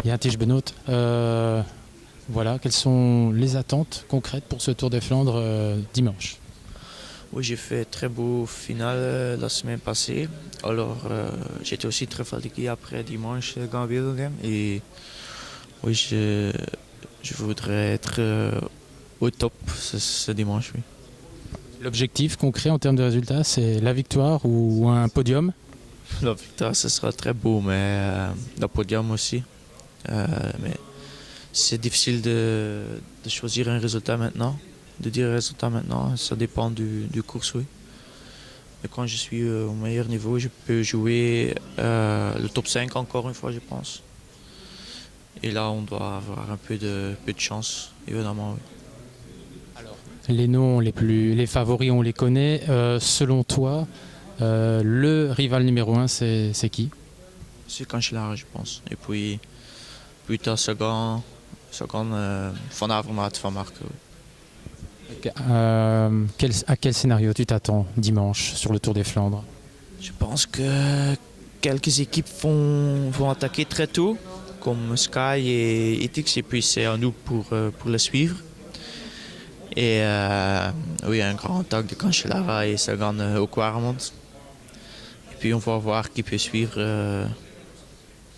Bien, Tige Benoît, voilà, quelles sont les attentes concrètes pour ce Tour des Flandres dimanche? Oui, j'ai fait très beau final la semaine passée. Alors, j'étais aussi très fatigué après dimanche Grand Wevelgem. Et oui, je voudrais être au top ce dimanche, oui. L'objectif concret en termes de résultats, c'est la victoire ou un podium? La victoire, ce sera très beau, mais le podium aussi. Mais c'est difficile de choisir un résultat maintenant, de dire un résultat maintenant. Ça dépend du course, oui. Mais quand je suis au meilleur niveau, je peux jouer le top 5 encore une fois, je pense. Et là, on doit avoir un peu de chance, évidemment, oui. Les noms les favoris, on les connaît. Selon toi, le rival numéro un, c'est qui? C'est Cancellara, je pense. Et puis tu as Sagan Van Avermaet, Van Marke. Oui. À quel scénario tu t'attends dimanche sur le Tour des Flandres? Je pense que quelques équipes vont attaquer très tôt, comme Sky et Ethics, et puis c'est à nous pour le suivre. Et oui, un grand attaque de Cancellara et Sagan au Quaremont. Et puis on va voir qui peut suivre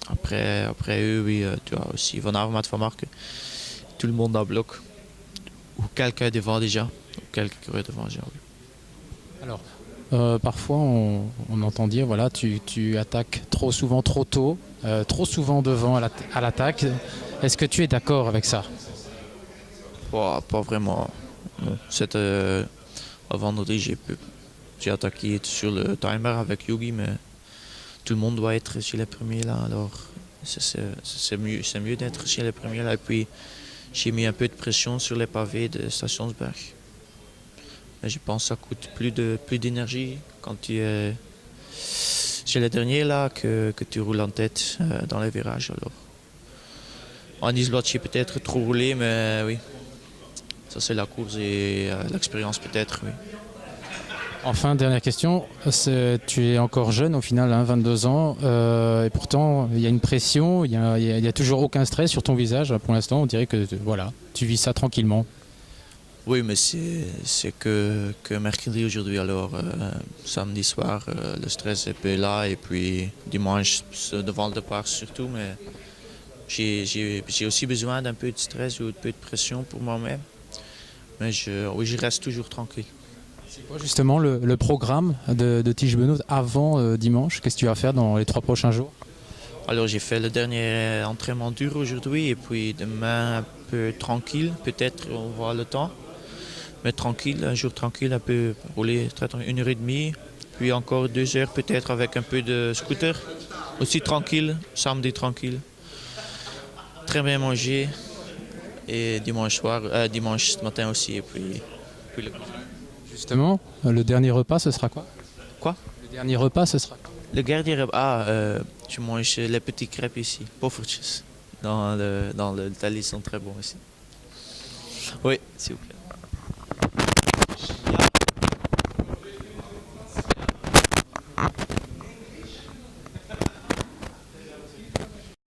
après eux. Oui, tu as aussi Van Avermaet, Van Marke. Tout le monde en bloc. Ou quelqu'un devant déjà. Ou quelqu'un qui est devant déjà, oui. Alors, parfois on entend dire, voilà, tu attaques trop souvent, trop tôt, trop souvent devant à l'attaque. Est-ce que tu es d'accord avec ça? Pas vraiment. Non. Vendredi, j'ai attaqué sur le timer avec Yugi, mais tout le monde doit être chez les premiers là. Alors, c'est mieux d'être chez les premiers là. Et puis, j'ai mis un peu de pression sur les pavés de Stationsberg. Mais je pense que ça coûte plus d'énergie quand tu es chez les derniers là que tu roules en tête dans les virages. Alors, en Islot, j'ai peut-être trop roulé, mais oui. Ça, c'est la course et l'expérience peut-être, oui. Enfin, dernière question, tu es encore jeune au final, hein, 22 ans, et pourtant il y a une pression, il y a toujours aucun stress sur ton visage. Pour l'instant, on dirait que voilà, tu vis ça tranquillement. Oui, mais c'est que mercredi aujourd'hui, alors samedi soir, le stress est un peu là, et puis dimanche, devant le départ surtout, mais j'ai aussi besoin d'un peu de stress ou un peu de pression pour moi-même. Mais oui, je reste toujours tranquille. C'est quoi justement le programme de Tige Benoît avant dimanche? Qu'est-ce que tu vas faire dans les 3 prochains jours? Alors j'ai fait le dernier entraînement dur aujourd'hui et puis demain un peu tranquille, peut-être on voit le temps. Mais tranquille, un jour tranquille, un peu rouler 1h30, puis encore 2 heures peut-être avec un peu de scooter. Aussi tranquille, samedi tranquille. Très bien manger et dimanche matin aussi et puis le... Justement, le dernier repas, ce sera quoi? Quoi? Le dernier repas, ce sera quoi? Le gardien, je mange les petits crêpes ici, poffertjes. Dans le Thalys, ils sont très bons aussi. Oui, s'il vous plaît.